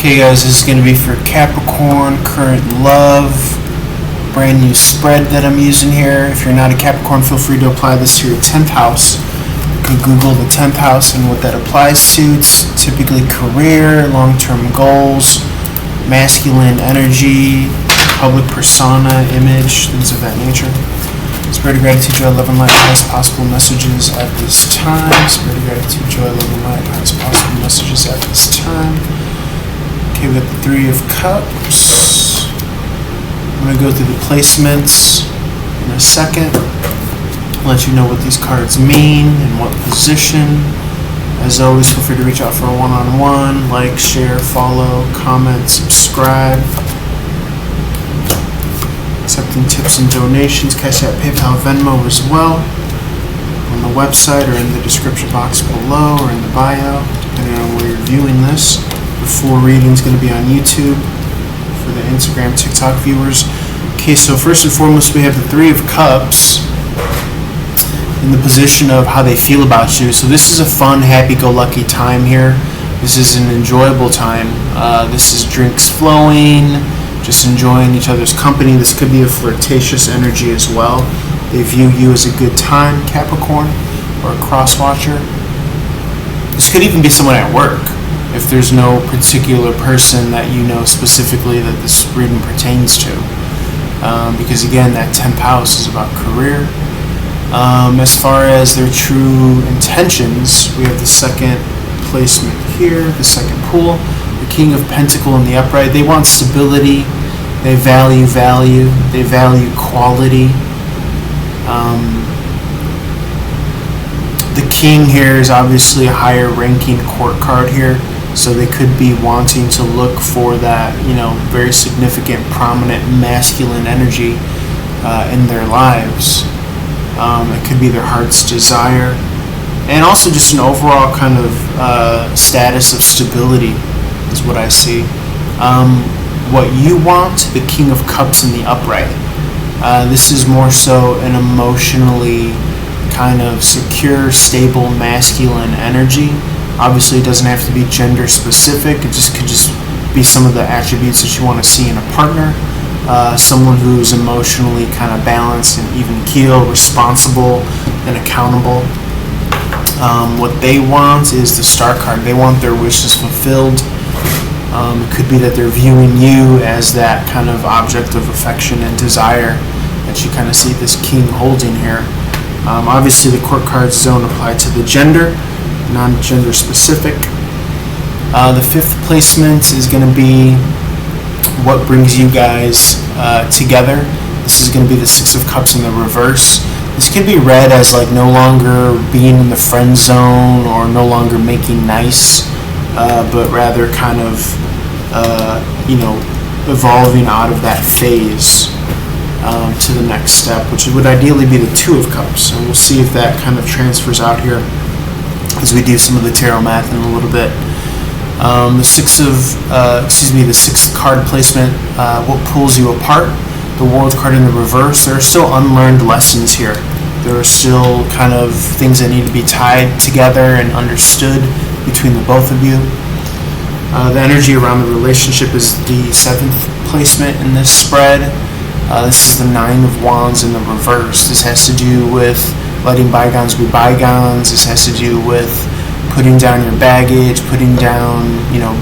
Okay guys, this is going to be for Capricorn, current love, brand new spread that I'm using here. If you're not a Capricorn, feel free to apply this to your 10th house. You can Google the 10th house and what that applies to. It's typically career, long-term goals, masculine energy, public persona, image, things of that nature. Spread of gratitude, joy, love, and light, highest possible messages at this time. Spread of gratitude, joy, love, and light, highest possible messages at this time. Okay, we got the Three of Cups. I'm going to go through the placements in a second. Let you know what these cards mean and what position. As always, feel free to reach out for a one-on-one. Like, share, follow, comment, subscribe. Accepting tips and donations. Cash App, PayPal, Venmo as well. On the website or in the description box below or in the bio, depending on where you're viewing this. The full reading is going to be on YouTube for the Instagram, TikTok viewers. Okay, so first and foremost, we have the Three of Cups in the position of how they feel about you. So this is a fun, happy-go-lucky time here. This is an enjoyable time. This is drinks flowing, just enjoying each other's company. This could be a flirtatious energy as well. They view you as a good time, Capricorn, or a cross-watcher. This could even be someone at work, if there's no particular person that you know specifically that this reading pertains to. Because again, that 10th house is about career. As far as their true intentions, we have the second placement here, the second pool, the King of Pentacles in the upright. They want stability, they value they value quality. The King here is obviously a higher ranking court card here. So they could be wanting to look for that, very significant, prominent, masculine energy in their lives. It could be their heart's desire. And also just an overall kind of status of stability is what I see. What you want, the King of Cups in the upright. This is more so an emotionally kind of secure, stable, masculine energy. Obviously, it doesn't have to be gender specific. It could just be some of the attributes that you want to see in a partner. Someone who's emotionally kind of balanced and even keel, responsible and accountable. What they want is the Star card. They want their wishes fulfilled. It could be that they're viewing you as that kind of object of affection and desire that you kind of see this King holding here. Obviously, the court cards don't apply to the gender. Non-gender specific. The fifth placement is going to be what brings you guys together. This is going to be the Six of Cups in the reverse. This can be read as like no longer being in the friend zone or no longer making nice, but rather kind of evolving out of that phase to the next step, which would ideally be the Two of Cups. And we'll see if that kind of transfers out here as we do some of the tarot math in a little bit. The sixth card placement, what pulls you apart? The World card in the reverse. There are still unlearned lessons here. There are still kind of things that need to be tied together and understood between the both of you. The energy around the relationship is the seventh placement in this spread. This is the Nine of Wands in the reverse. This has to do with letting bygones be bygones. This has to do with putting down your baggage, putting down,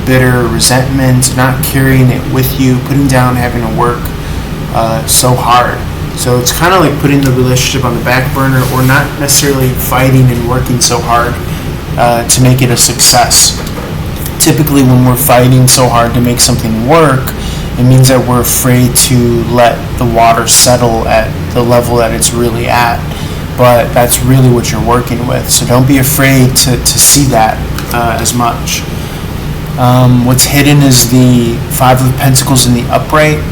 bitter resentment, not carrying it with you, putting down having to work so hard. So it's kind of like putting the relationship on the back burner or not necessarily fighting and working so hard to make it a success. Typically when we're fighting so hard to make something work, it means that we're afraid to let the water settle at the level that it's really at. But that's really what you're working with. So don't be afraid to see that as much. What's hidden is the Five of Pentacles in the upright.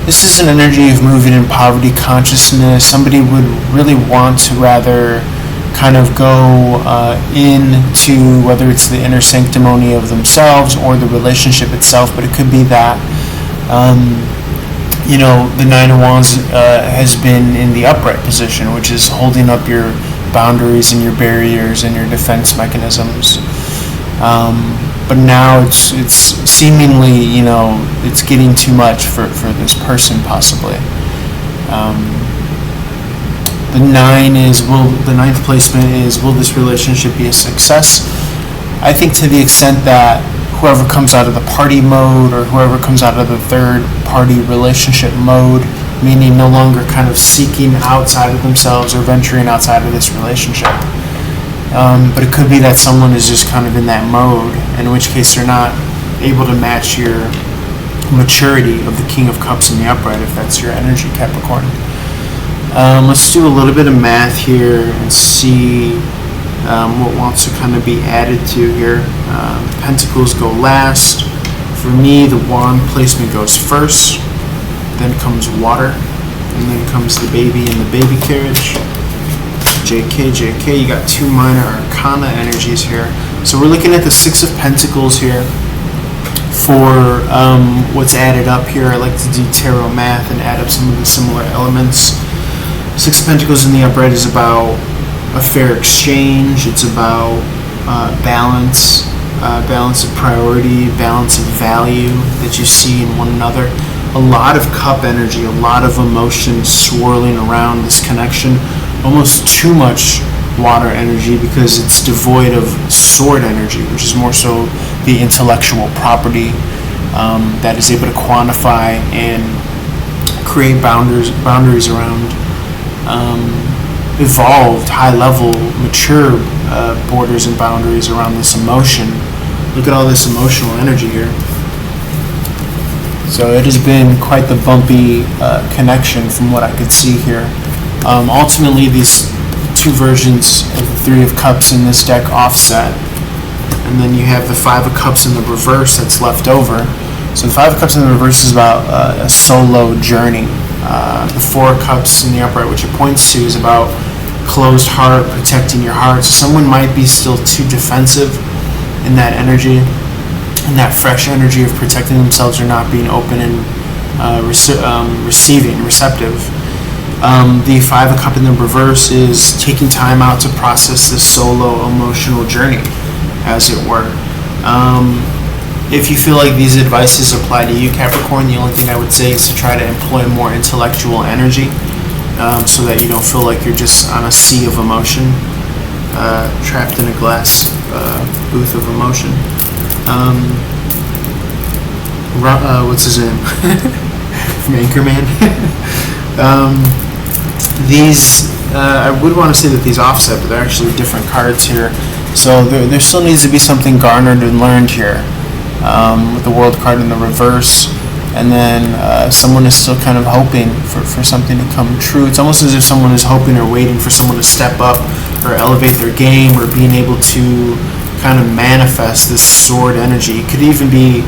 This is an energy of moving in poverty consciousness. Somebody would really want to rather kind of go into whether it's the inner sanctimony of themselves or the relationship itself, but it could be that the Nine of Wands has been in the upright position, which is holding up your boundaries and your barriers and your defense mechanisms. but now it's seemingly, it's getting too much for this person possibly. The ninth placement is, will this relationship be a success? I think to the extent that whoever comes out of the party mode or whoever comes out of the third party relationship mode, meaning no longer kind of seeking outside of themselves or venturing outside of this relationship. But it could be that someone is just kind of in that mode, in which case they're not able to match your maturity of the King of Cups in the upright, if that's your energy, Capricorn. Let's do a little bit of math here and see what wants to kind of be added to here. Pentacles go last. For me, the wand placement goes first, then comes water, and then comes the baby and the baby carriage. JK, you got 2 minor arcana energies here. So we're looking at the 6 of Pentacles here for what's added up here. I like to do tarot math and add up some of the similar elements. 6 of Pentacles in the upright is about a fair exchange. It's about balance of priority, balance of value that you see in one another. A lot of cup energy, a lot of emotion swirling around this connection. Almost too much water energy because it's devoid of sword energy, which is more so the intellectual property that is able to quantify and create boundaries around evolved, high-level, mature borders and boundaries around this emotion. Look at all this emotional energy here. So it has been quite the bumpy connection from what I could see here. Ultimately, these 2 versions of the 3 of Cups in this deck offset, and then you have the 5 of Cups in the reverse that's left over. So the 5 of Cups in the reverse is about a solo journey. The 4 of Cups in the upright, which it points to, is about closed heart, protecting your heart. So someone might be still too defensive in that energy, in that fresh energy of protecting themselves or not being open and receptive. The 5 of Cups in the reverse is taking time out to process this solo emotional journey, as it were. If you feel like these advices apply to you, Capricorn, the only thing I would say is to try to employ more intellectual energy so that you don't feel like you're just on a sea of emotion, trapped in a glass booth of emotion. What's his name? From Anchorman. I would want to say that these offset, but they're actually different cards here. So there still needs to be something garnered and learned here with the World card in the reverse. And then someone is still kind of hoping for something to come true. It's almost as if someone is hoping or waiting for someone to step up or elevate their game or being able to kind of manifest this sword energy. It could even be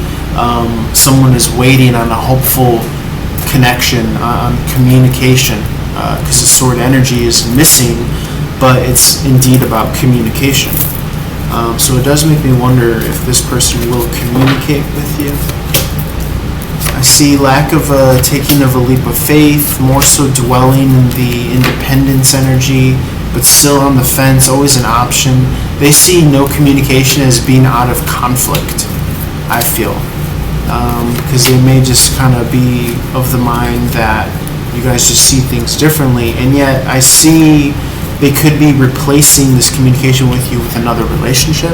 someone is waiting on a hopeful connection, on communication, because the sword energy is missing, but it's indeed about communication. So it does make me wonder if this person will communicate with you. I see lack of taking of a leap of faith, more so dwelling in the independence energy, but still on the fence, always an option. They see no communication as being out of conflict, I feel. Because they may just kind of be of the mind that you guys just see things differently, and yet I see they could be replacing this communication with you with another relationship.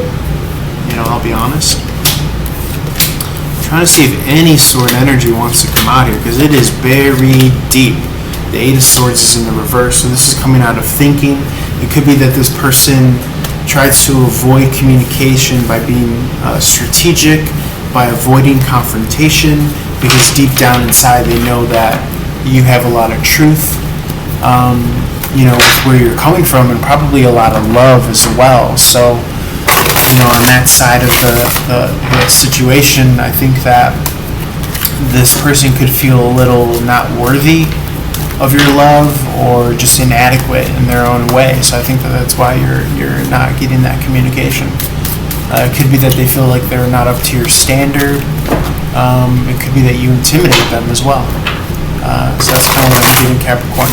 I'll be honest. I'm trying to see if any sword energy wants to come out here, because it is very deep. The 8 of Swords is in the reverse, so this is coming out of thinking. It could be that this person tries to avoid communication by being strategic, by avoiding confrontation, because deep down inside they know that you have a lot of truth, with where you're coming from, and probably a lot of love as well. So, on that side of the situation, I think that this person could feel a little not worthy of your love or just inadequate in their own way. So I think that's why you're not getting that communication. It could be that they feel like they're not up to your standard. It could be that you intimidate them as well. So that's kind of what I'm getting, Capricorn.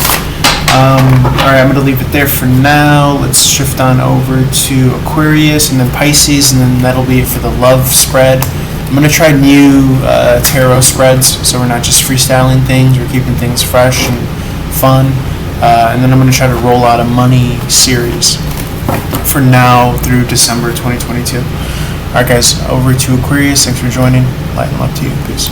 All right, I'm going to leave it there for now. Let's shift on over to Aquarius and then Pisces, and then that'll be it for the love spread. I'm going to try new tarot spreads, so we're not just freestyling things, we're keeping things fresh and fun. And then I'm going to try to roll out a money series for now through December 2022. All right, guys, over to Aquarius. Thanks for joining. Light and love to you. Peace.